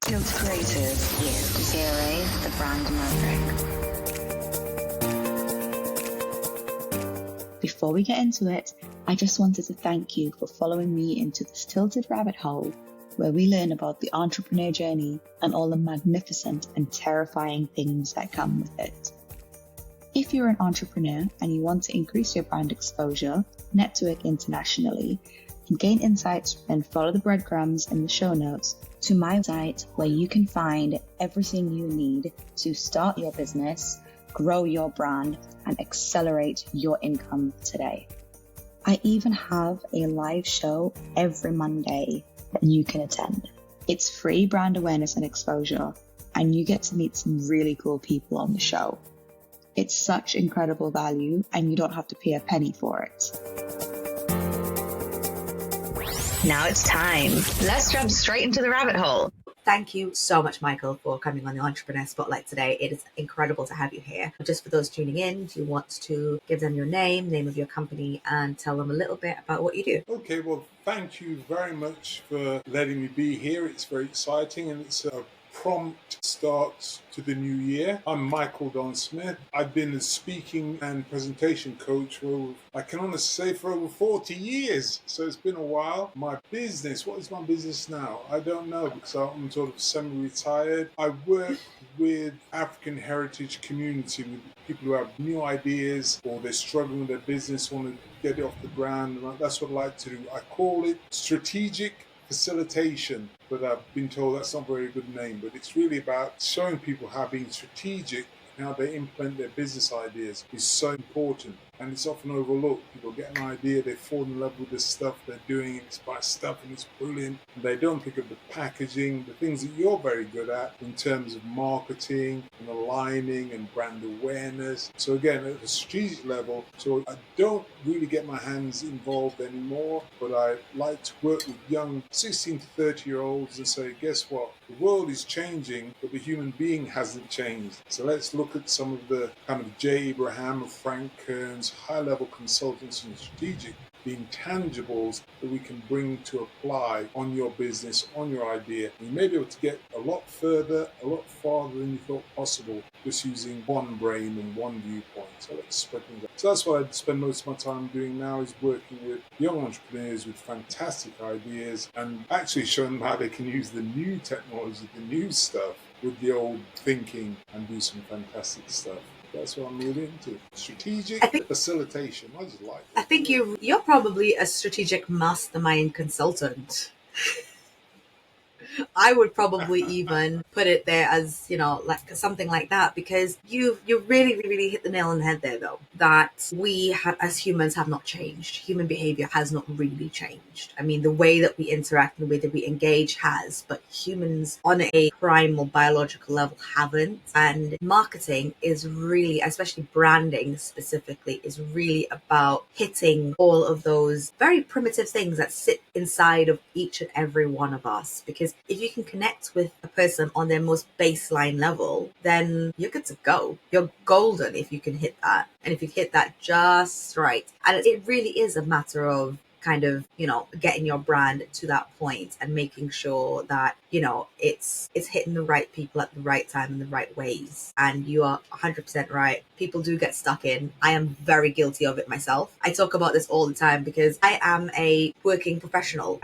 Feels creative with Désiré, the Brand Maverick. Before we get into it, I just wanted to thank you for following me into this tilted rabbit hole where we learn about the entrepreneur journey and all the magnificent and terrifying things that come with it. If you're an entrepreneur and you want to increase your brand exposure, network internationally, and gain insights, then follow the breadcrumbs in the show notes to my site where you can find everything you need to start your business, grow your brand, and accelerate your income today. I even have a live show every Monday that you can attend. It's free brand awareness and exposure, and you get to meet some really cool people on the show. It's such incredible value, and you don't have to pay a penny for it. Now it's time. Let's jump straight into the rabbit hole. Thank you so much, Michael, for coming on the Entrepreneur Spotlight today. It is incredible to have you here. Just for those tuning in, do you want to give them your name of your company, and tell them a little bit about what you do? Okay, well, thank you very much for letting me be here. It's very exciting, and it's a prompt start to the new year. I'm Michael Don Smith. I've been a speaking and presentation coach for, I can honestly say, for over 40 years. So it's been a while. My business, what is my business now? I don't know, because I'm sort of semi-retired. I work with African heritage community, with people who have new ideas or they're struggling with their business, want to get it off the ground. That's what I like to do. I call it strategic facilitation, but I've been told that's not a very good name. But it's really about showing people how being strategic and how they implement their business ideas is so important. And it's often overlooked. People get an idea, they fall in love with the stuff they're doing, it's by stuff and it's brilliant. And they don't think of the packaging, the things that you're very good at in terms of marketing and aligning and brand awareness. So again, at a strategic level, so I don't really get my hands involved anymore, but I like to work with young 16 to 30-year-olds and say, guess what? The world is changing, but the human being hasn't changed. So let's look at some of the kind of J. Abraham and Frank Kern's high-level consultants and strategic, the intangibles that we can bring to apply on your business, on your idea. And you may be able to get a lot further, a lot farther than you thought possible, just using one brain and one viewpoint. So let's spread things out. So that's what I spend most of my time doing now, is working with young entrepreneurs with fantastic ideas and actually showing them how they can use the new technology, the new stuff, with the old thinking and do some fantastic stuff. That's what I'm really into. Strategic facilitation. I just like it. I think you're probably a strategic mastermind consultant. I would probably even put it there as, like something like that, because you really, really hit the nail on the head there, though, that we as humans have not changed. Human behavior has not really changed. I mean, the way that we interact and the way that we engage has, but humans on a primal biological level haven't. And marketing is really, especially branding specifically, is really about hitting all of those very primitive things that sit inside of each and every one of us. Because if you can connect with a person on their most baseline level, then you're good to go. You're golden if you can hit that. And if you hit that just right. And it really is a matter of kind of, getting your brand to that point and making sure that, it's hitting the right people at the right time in the right ways. And you are 100% right. People do get stuck in. I am very guilty of it myself. I talk about this all the time because I am a working professional.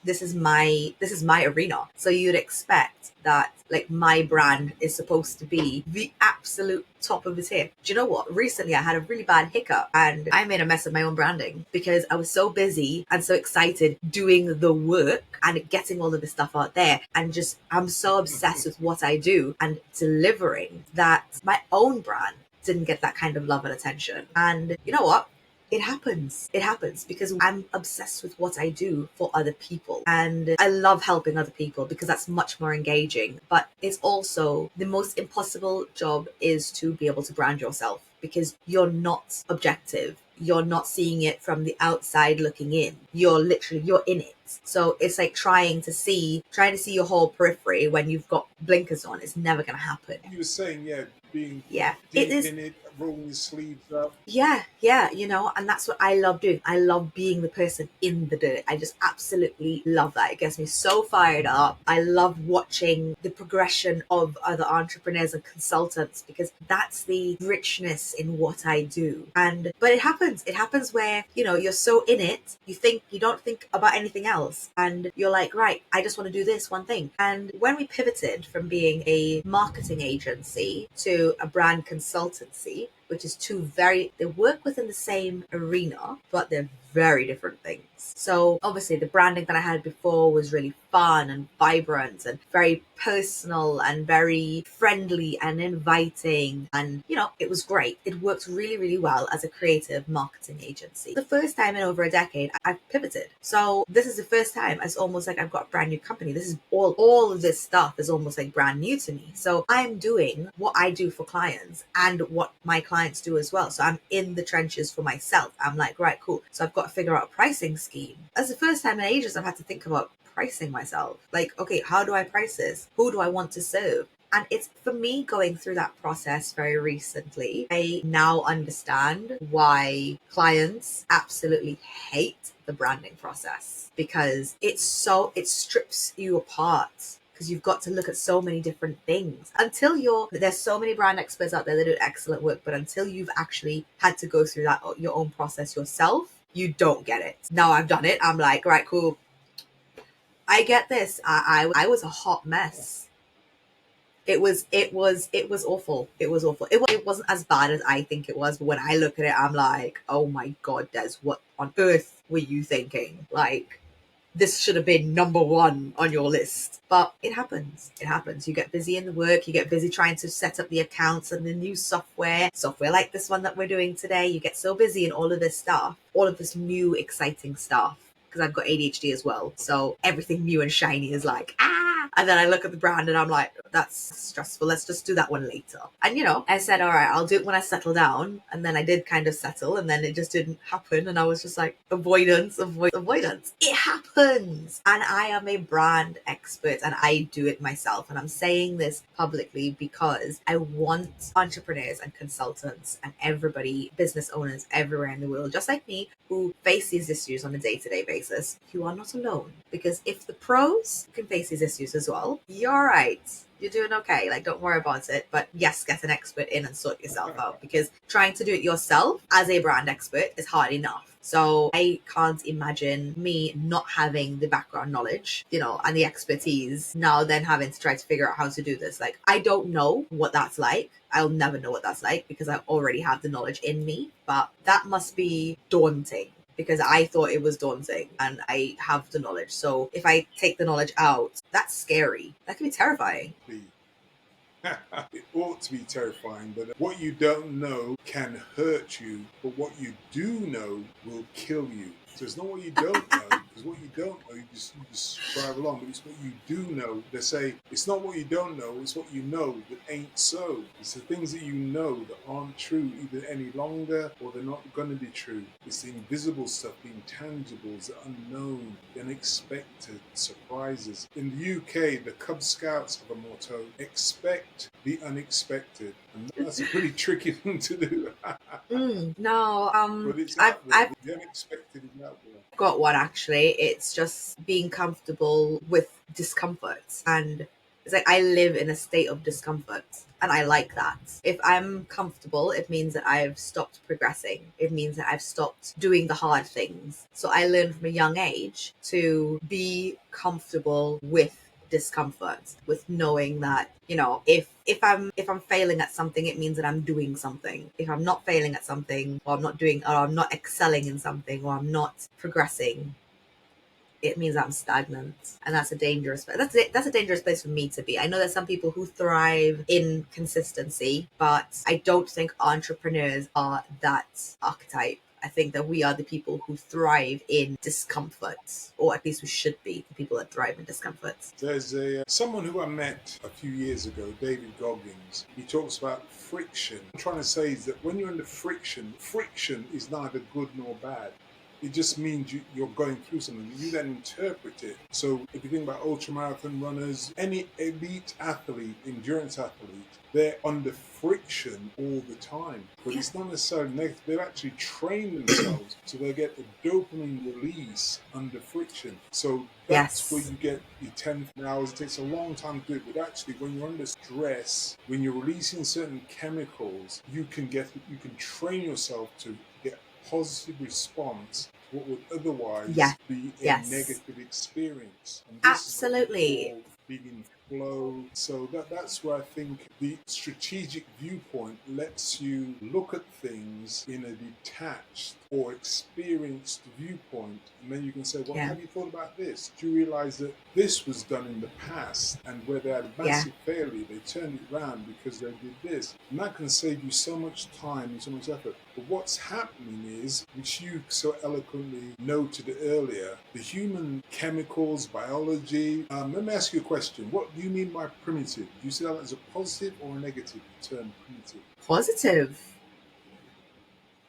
This is my arena. So you'd expect that, like, my brand is supposed to be the absolute top of the tier. Do you know what? Recently I had a really bad hiccup and I made a mess of my own branding because I was so busy and so excited doing the work and getting all of this stuff out there. And just, I'm so obsessed with what I do and delivering that my own brand didn't get that kind of love and attention. And you know what? It happens. It happens because I'm obsessed with what I do for other people. And I love helping other people because that's much more engaging. But it's also the most impossible job is to be able to brand yourself, because you're not objective. You're not seeing it from the outside looking in. You're in it. So it's like trying to see your whole periphery when you've got blinkers on. It's never going to happen. You were saying, being Yeah, deep it is. in it, rolling your sleeves up. Yeah, and that's what I love doing. I love being the person in the dirt. I just absolutely love that. It gets me so fired up. I love watching the progression of other entrepreneurs and consultants, because that's the richness in what I do. But it happens where, you're so in it, you don't think about anything else, and you're like, right, I just want to do this one thing. And when we pivoted from being a marketing agency to a brand consultancy, which is they work within the same arena, but they're very different things. So obviously the branding that I had before was really fun and vibrant and very personal and very friendly and inviting. And, it was great. It worked really, really well as a creative marketing agency. The first time in over a decade, I've pivoted. So this is the first time. It's almost like I've got a brand new company. This is all of this stuff is almost like brand new to me. So I'm doing what I do for clients and what my clients do as well. So I'm in the trenches for myself. I'm like, right, cool. So I've got to figure out a pricing scheme. That's the first time in ages I've had to think about pricing myself. Like, okay, how do I price this? Who do I want to serve? And it's, for me, going through that process very recently, I now understand why clients absolutely hate the branding process, because it strips you apart. Because you've got to look at so many different things there's so many brand experts out there that do excellent work, but until you've actually had to go through that your own process yourself, you don't get it. Now I've done it. I'm like, right, cool. I get this. I was a hot mess. It was awful. It was awful. It wasn't as bad as I think it was, but when I look at it, I'm like, oh my God, Des, what on earth were you thinking? Like, this should have been number one on your list. But it happens. You get busy in the work. You get busy trying to set up the accounts and the new software like this one that we're doing today. You get so busy in all of this stuff, all of this new exciting stuff, because I've got ADHD as well. So everything new and shiny is like, and then I look at the brand and I'm like, that's stressful. Let's just do that one later. And, I said, all right, I'll do it when I settle down. And then I did kind of settle, and then it just didn't happen. And I was just like, avoidance. It happens. And I am a brand expert and I do it myself. And I'm saying this publicly because I want entrepreneurs and consultants and everybody, business owners everywhere in the world, just like me, who face these issues on a day-to-day basis. You are not alone. Because if the pros can face these issues as well, you're all right. You're doing okay. Like, don't worry about it. But yes, get an expert in and sort yourself out, because trying to do it yourself as a brand expert is hard enough. So I can't imagine me not having the background knowledge, and the expertise, now then having to try to figure out how to do this. Like, I don't know what that's like. I'll never know what that's like because I already have the knowledge in me, but that must be daunting. Because I thought it was daunting and I have the knowledge. So if I take the knowledge out, that's scary. That can be terrifying. It ought to be terrifying, but what you don't know can hurt you, but what you do know will kill you. So it's not what you don't know, because what you don't know, you just drive along, but it's what you do know. They say, it's not what you don't know, it's what you know that ain't so. It's the things that you know that aren't true either any longer or they're not going to be true. It's the invisible stuff, the intangibles, the unknown, the unexpected, surprises. In the UK, the Cub Scouts have a motto, expect the unexpected. And that's a pretty tricky thing to do. No, But it's I've the unexpected is out there. got one actually. It's just being comfortable with discomfort, and it's like I live in a state of discomfort, and I like that. If I'm comfortable, it means that I've stopped progressing. It means that I've stopped doing the hard things. So I learned from a young age to be comfortable with discomfort, with knowing that, if I'm failing at something, it means that I'm doing something. If I'm not failing at something, or I'm not excelling in something, or I'm not progressing, it means I'm stagnant. And that's a dangerous place for me to be. I know there's some people who thrive in consistency, but I don't think entrepreneurs are that archetype. I think that we are the people who thrive in discomfort, or at least we should be the people that thrive in discomfort. There's someone who I met a few years ago, David Goggins. He talks about friction. What I'm trying to say is that when you're in the friction is neither good nor bad. It just means you're going through something. You then interpret it. So if you think about ultramarathon runners, any elite athlete, endurance athlete, they're under friction all the time. But it's not necessarily negative. They've actually trained themselves so they get the dopamine release under friction. So that's where Yes. you get your 10 hours. It takes a long time to do it, but actually when you're under stress, when you're releasing certain chemicals, you can train yourself to get positive response to what would otherwise be a Yes. negative experience. And this is what we Absolutely. call being in flow. So that's where I think the strategic viewpoint lets you look at things in a detached or experienced viewpoint. And then you can say, well, have you thought about this? Do you realize that this was done in the past, and where they had a massive failure, they turned it around because they did this? And that can save you so much time and so much effort. But what's happening is, which you so eloquently noted earlier, the human chemicals, biology. Let me ask you a question. What do you mean by primitive? Do you see that as a positive or a negative term, primitive? Positive.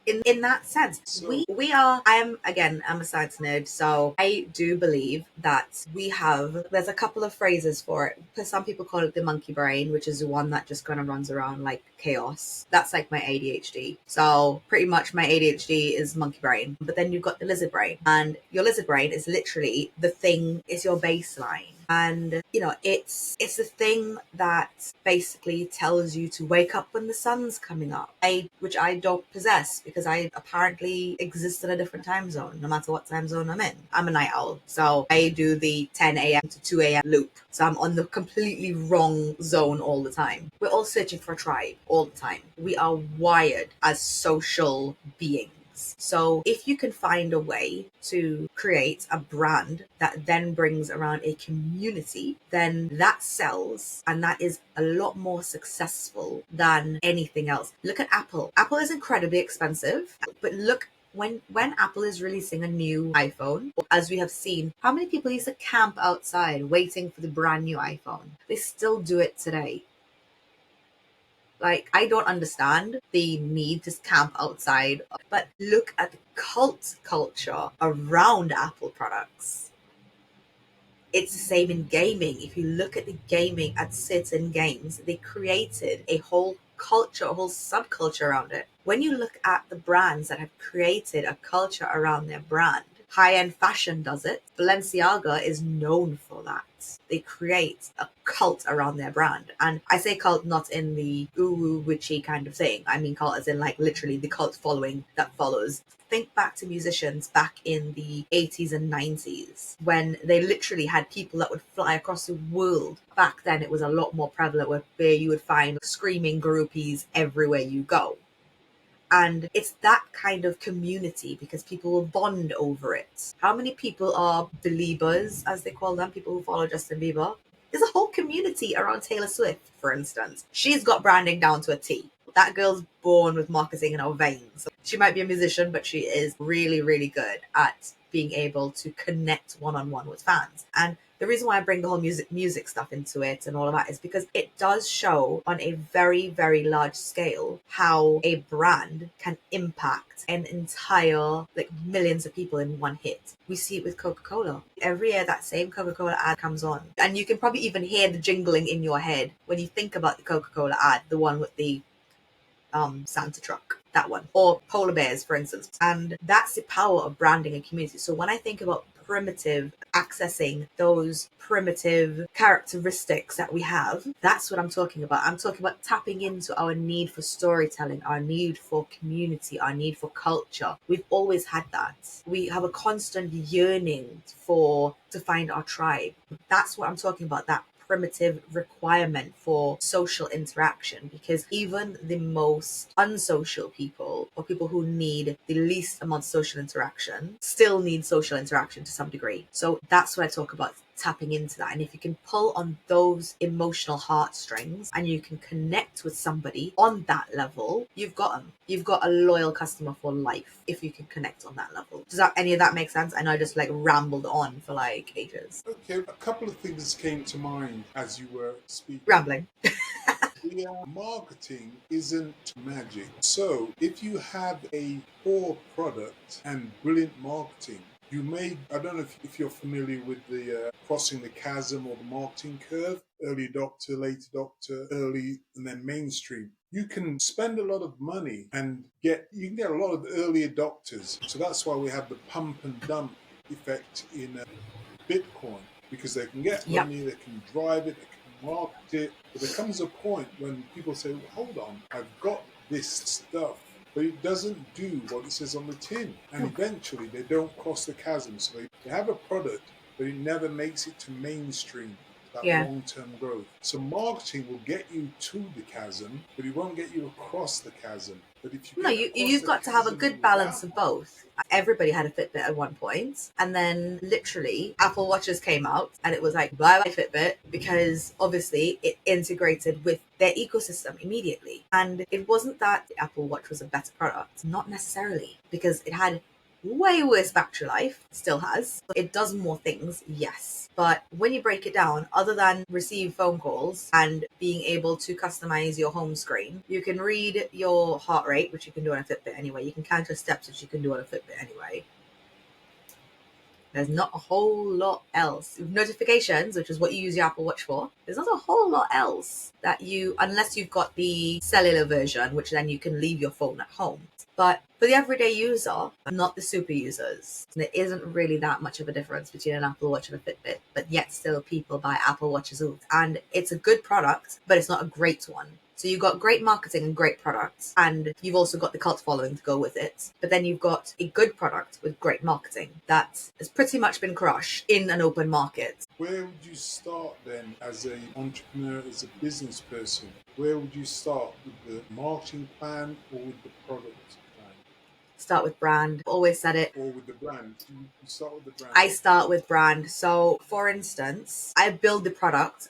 In that sense, So, I'm a science nerd, so I do believe that there's a couple of phrases for it. Because some people call it the monkey brain, which is the one that just kind of runs around like chaos. That's like my ADHD. So pretty much my ADHD is monkey brain. But then you've got the lizard brain, and your lizard brain is literally it's your baseline. And it's the thing that basically tells you to wake up when the sun's coming up, which I don't possess because I apparently exist in a different time zone no matter what time zone I'm in. I'm a night owl, so I do the 10 a.m. to 2 a.m. loop, so I'm on the completely wrong zone all the time. We're all searching for a tribe all the time. We are wired as social beings. So if you can find a way to create a brand that then brings around a community, then that sells, and that is a lot more successful than anything else. Look at Apple. Apple is incredibly expensive, but look, when Apple is releasing a new iPhone, as we have seen, how many people used to camp outside waiting for the brand new iPhone? They still do it today. Like, I don't understand the need to camp outside, but look at the cult culture around Apple products. It's the same in gaming. If you look at the gaming at certain games, they created a whole culture, a whole subculture around it. When you look at the brands that have created a culture around their brand, high-end fashion does it. Balenciaga is known for that. They create a cult around their brand. And I say cult not in the ooh witchy kind of thing. I mean cult as in like literally the cult following that follows. Think back to musicians back in the 80s and 90s when they literally had people that would fly across the world. Back then it was a lot more prevalent where you would find screaming groupies everywhere you go. And it's that kind of community because people will bond over it. How many people are believers, as they call them, people who follow Justin Bieber? There's a whole community around Taylor Swift, for instance. She's got branding down to a T. That girl's born with marketing in her veins. She might be a musician, but she is really, really good at being able to connect one-on-one with fans. And the reason why I bring the whole music stuff into it and all of that is because it does show on a very, very large scale how a brand can impact an entire, like, millions of people in one hit. We see it with Coca-Cola. Every year that same Coca-Cola ad comes on. And you can probably even hear the jingling in your head when you think about the Coca-Cola ad, the one with the Santa truck, that one, or polar bears, for instance. And that's the power of branding a community. So when I think about primitive, accessing those primitive characteristics that we have, that's what I'm talking about. I'm talking about tapping into our need for storytelling, our need for community, our need for culture. We've always had that. We have a constant yearning to find our tribe. That's what I'm talking about, that primitive requirement for social interaction, because even the most unsocial people, or people who need the least amount of social interaction, still need social interaction to some degree. So that's what I talk about, tapping into that. And if you can pull on those emotional heartstrings and you can connect with somebody on that level, you've got them. You've got a loyal customer for life if you can connect on that level. Does any of that make sense? I know I just like rambled on for like ages. Okay, a couple of things came to mind as you were speaking. Rambling. Yeah, marketing isn't magic. So if you have a poor product and brilliant marketing, I don't know if you're familiar with the crossing the chasm or the marketing curve, early adopter, late adopter, early and then mainstream. You can spend a lot of money and you can get a lot of early adopters. So that's why we have the pump and dump effect in Bitcoin, because they can get Yep. money, they can drive it, they can market it. But there comes a point when people say, well, hold on, I've got this stuff, but it doesn't do what it says on the tin. And eventually they don't cross the chasm. So they have a product, but it never makes it to mainstream, that Yeah. long-term growth. So marketing will get you to the chasm, but it won't get you across the chasm. But if you No, get you across you've the got to have a chasm good balance without of both. Everybody had a Fitbit at one point, and then literally Apple Watches came out, and it was like bye bye Fitbit, because obviously it integrated with their ecosystem immediately. And it wasn't that the Apple Watch was a better product, not necessarily, because it had way worse battery life, still has. It does more things, yes. But when you break it down, other than receive phone calls and being able to customize your home screen, you can read your heart rate, which you can do on a Fitbit anyway. You can count your steps, which you can do on a Fitbit anyway. There's not a whole lot else. Notifications, which is what you use your Apple Watch for, there's not a whole lot else that unless you've got the cellular version, which then you can leave your phone at home. But for the everyday user, not the super users, there isn't really that much of a difference between an Apple Watch and a Fitbit, but yet still people buy Apple Watches. And it's a good product, but it's not a great one. So you've got great marketing and great products, and you've also got the cult following to go with it. But then you've got a good product with great marketing that has pretty much been crushed in an open market. Where would you start then as an entrepreneur, as a business person? Where would you start, with the marketing plan or with the product plan? Start with brand. I've always said it. Or with the brand? You start with the brand. I start with brand. So for instance, I build the product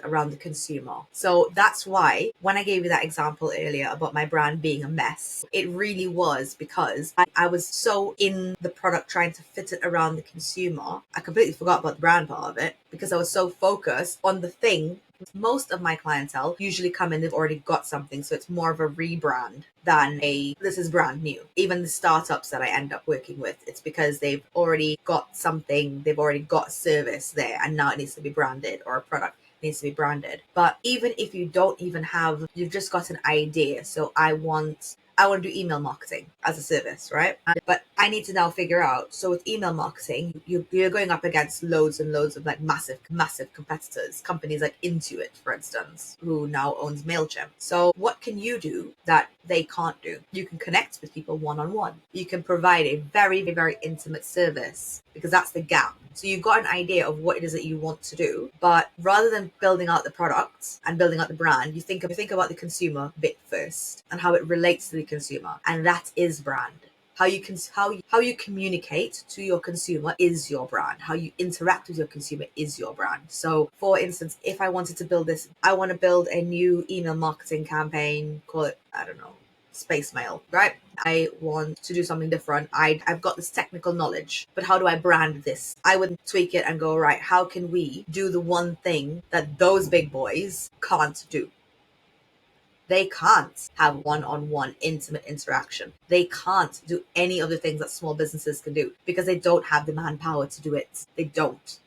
around the consumer. So that's why when I gave you that example earlier about my brand being a mess, it really was because I was so in the product trying to fit it around the consumer. I completely forgot about the brand part of it because I was so focused on the thing. Most of my clientele usually come in, they've already got something. So it's more of a rebrand than this is brand new. Even the startups that I end up working with, it's because they've already got something, they've already got a service there, and now it needs to be branded, or a product needs to be branded. But even if you don't even have, you've just got an idea. So I want to do email marketing as a service, right? But I need to now figure out, so with email marketing, you're going up against loads and loads of like massive competitors, companies like Intuit, for instance, who now owns MailChimp. So what can you do that they can't do? You can connect with people one-on-one. You can provide a very, very intimate service, because that's the gap. So you've got an idea of what it is that you want to do, but rather than building out the product and building out the brand, you think about the consumer bit first and how it relates to the consumer, and that is brand. How you communicate to your consumer is your brand. How you interact with your consumer is your brand. So for instance, if I wanted to build this, I want to build a new email marketing campaign, call it, I don't know, space mail, right? I want to do something different. I've got this technical knowledge, but how do I brand this? I would tweak it and go, right, how can we do the one thing that those big boys can't do? They can't have one-on-one intimate interaction. They can't do any of the things that small businesses can do because they don't have the manpower to do it. They don't.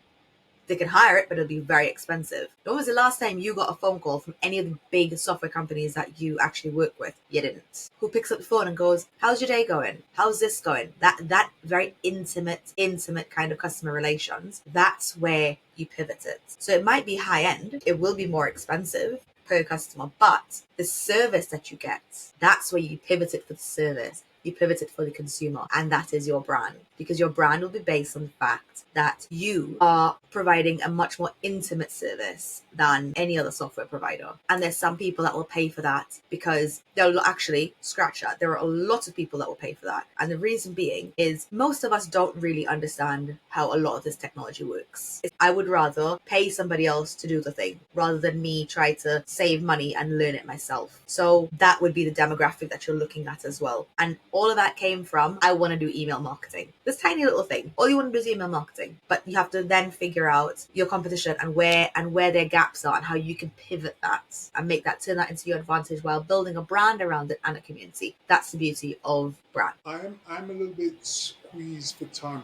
They can hire it, but it'll be very expensive. When was the last time you got a phone call from any of the big software companies that you actually work with? You didn't. Who picks up the phone and goes, how's your day going? How's this going? That very intimate kind of customer relations, that's where you pivot it. So it might be high end. It will be more expensive per customer, but the service that you get, that's where you pivot it for the service. You pivot it for the consumer, and that is your brand, because your brand will be based on the fact that you are providing a much more intimate service than any other software provider. And there's some people that will pay for that because they'll actually scratch that. There are a lot of people that will pay for that. And the reason being is most of us don't really understand how a lot of this technology works. I would rather pay somebody else to do the thing rather than me try to save money and learn it myself. So that would be the demographic that you're looking at as well. And All of that came from, I want to do email marketing. This tiny little thing. All you want to do is email marketing, but you have to then figure out your competition and where their gaps are and how you can pivot that and turn that into your advantage while building a brand around it and a community. That's the beauty of brand. I'm a little bit squeezed for time,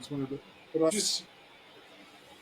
but I just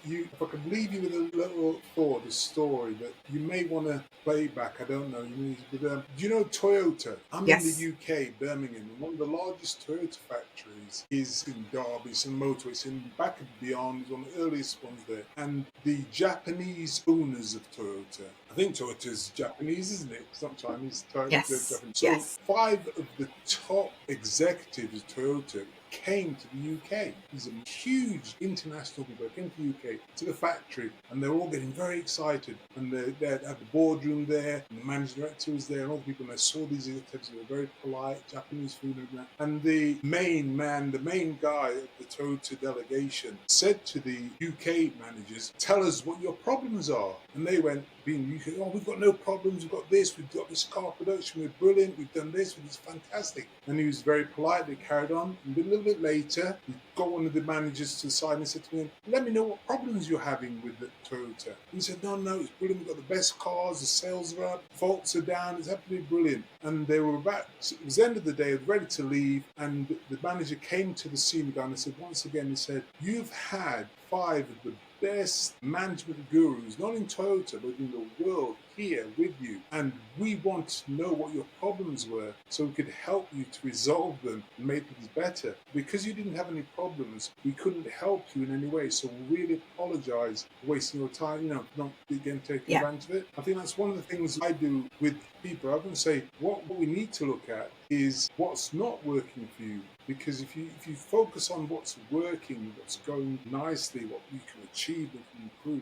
if I could leave you with a little thought, a story that you may want to play back. I don't know. But do you know Toyota? I'm in Yes. the UK, Birmingham, and one of the largest Toyota factories is in Derby. It's in motorway. It's in back and beyond. It's one of the earliest ones there. And the Japanese owners of Toyota, I think Toyota's Japanese, isn't it? It's not Chinese. Yes. Japanese. So Yes. 5 of the top executives of Toyota came to the UK. These are huge international people that came to the UK, to the factory, and they're all getting very excited. And they're at the boardroom there, and the managing director was there, and all the people, and they saw these executives who were very polite, Japanese food and that. And the main guy of the Toyota delegation said to the UK managers, tell us what your problems are. And they went, being UK, oh, we've got no problems, we've got this car production, we're brilliant, we've done this, it's fantastic. And he was very polite, they carried on. And a little bit later, he got one of the managers to the side and said to me, let me know what problems you're having with the Toyota. He said, no, it's brilliant, we've got the best cars, the sales are up, faults are down, it's absolutely brilliant. And they were it was the end of the day, ready to leave, and the manager came to the senior guy and said, once again, he said, you've had 5 of the best management gurus, not in Toyota, but in the world, here with you. And we want to know what your problems were so we could help you to resolve them and make things better. Because you didn't have any problems, we couldn't help you in any way. So we really apologize for wasting your time, not again taking advantage of it. I think that's one of the things I do with people. I would say what we need to look at is what's not working for you. Because if you focus on what's working, what's going nicely, what you can achieve and can improve,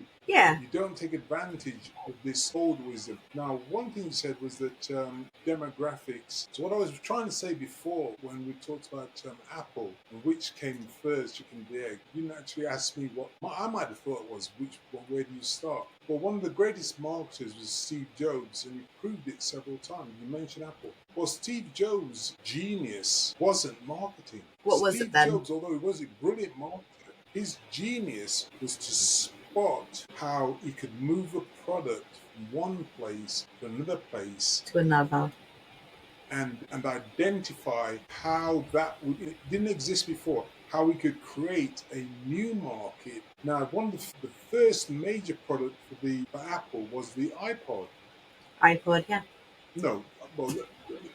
you don't take advantage of this old wisdom. Now, one thing you said was that demographics. So what I was trying to say before when we talked about Apple and which came first, chicken and the egg, you didn't actually ask me what I might have thought it was, where do you start? Well, one of the greatest marketers was Steve Jobs, and he proved it several times. You mentioned Apple. Well, Steve Jobs' genius wasn't marketing. What was it then? Steve Jobs, although he was a brilliant marketer, his genius was to spot how he could move a product from one place to another place. To another. And identify how it didn't exist before, how we could create a new market. Now, one of the first major product for Apple was the iPod. iPod, yeah. No, well,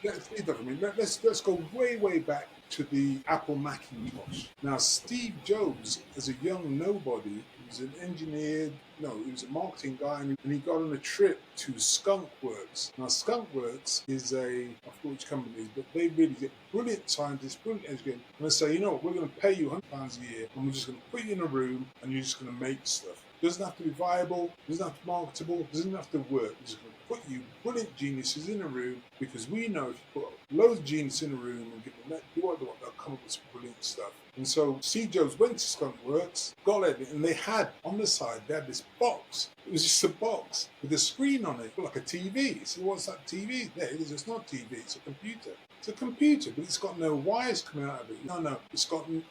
let's leave that for me. Let's go way back to the Apple Macintosh. Now, Steve Jobs, as a young nobody, he was an engineer. No, he was a marketing guy, and he got on a trip to Skunkworks. Now, Skunkworks is I forgot which company it is, but they really get brilliant scientists, brilliant engineers. And they say, you know what, we're going to pay you £100 a year, and we're just going to put you in a room, and you're just going to make stuff. It doesn't have to be viable, it doesn't have to be marketable, it doesn't have to work. We're just going to put you brilliant geniuses in a room, because we know if you put loads of genius in a room and give them that, they'll come up with some brilliant stuff. And so Steve Jobs went to Skunkworks, got it, and they had on the side, they had this box. It was just a box with a screen on it, like a TV. So what's that TV? There it is. It's not TV, it's a computer. It's a computer, but it's got no wires coming out of it. No,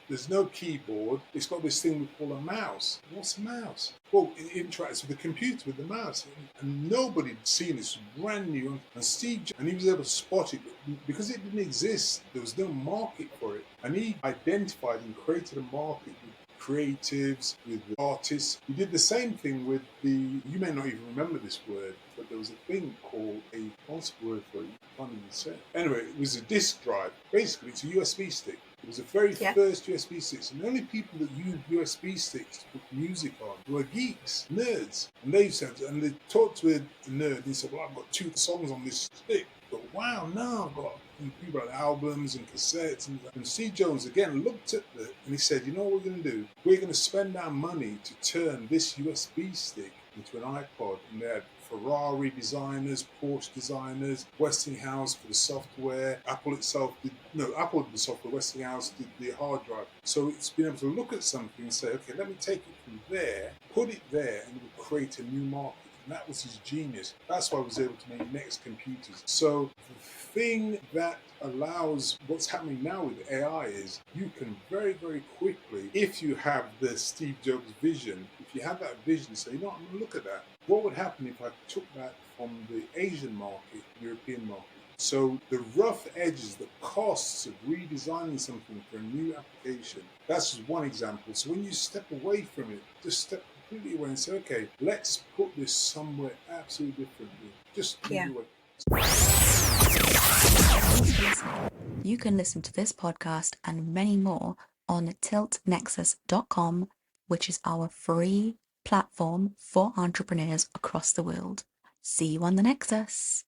there's no keyboard. It's got this thing we call a mouse. What's a mouse? Well, it interacts with the computer, with the mouse. And nobody had seen this brand new. And Steve Jobs, and he was able to spot it. Because it didn't exist, there was no market for it. And he identified and created a market with creatives, with artists. He did the same thing with you may not even remember this word, but there was a thing called what's the word for it? I can't even say it. Anyway, it was a disk drive. Basically, it's a USB stick. It was the very first USB sticks, and the only people that used USB sticks to put music on were geeks, nerds. And they talked to a nerd, and he said, well, I've got 2 songs on this stick. But wow, no, I've got people had albums and cassettes. And Steve Jobs again looked at it and he said, you know what we're going to do? We're going to spend our money to turn this USB stick into an iPod. And they had Ferrari designers, Porsche designers, Westinghouse for the software. Apple did the software, Westinghouse did the hard drive. So it's been able to look at something and say, okay, let me take it from there, put it there, and we'll create a new market. And that was his genius. That's why I was able to make NEXUS computers. So the thing that allows what's happening now with AI is you can very, very quickly, if you have the Steve Jobs vision, if you have that vision, say, you know, look at that. What would happen if I took that from the Asian market, European market? So the rough edges, the costs of redesigning something for a new application, that's just one example. So when you step away from it, just step completely away and say, okay, let's put this somewhere absolutely differently. Just move away. You can listen to this podcast and many more on tiltnexus.com, which is our free platform for entrepreneurs across the world. See you on the Nexus.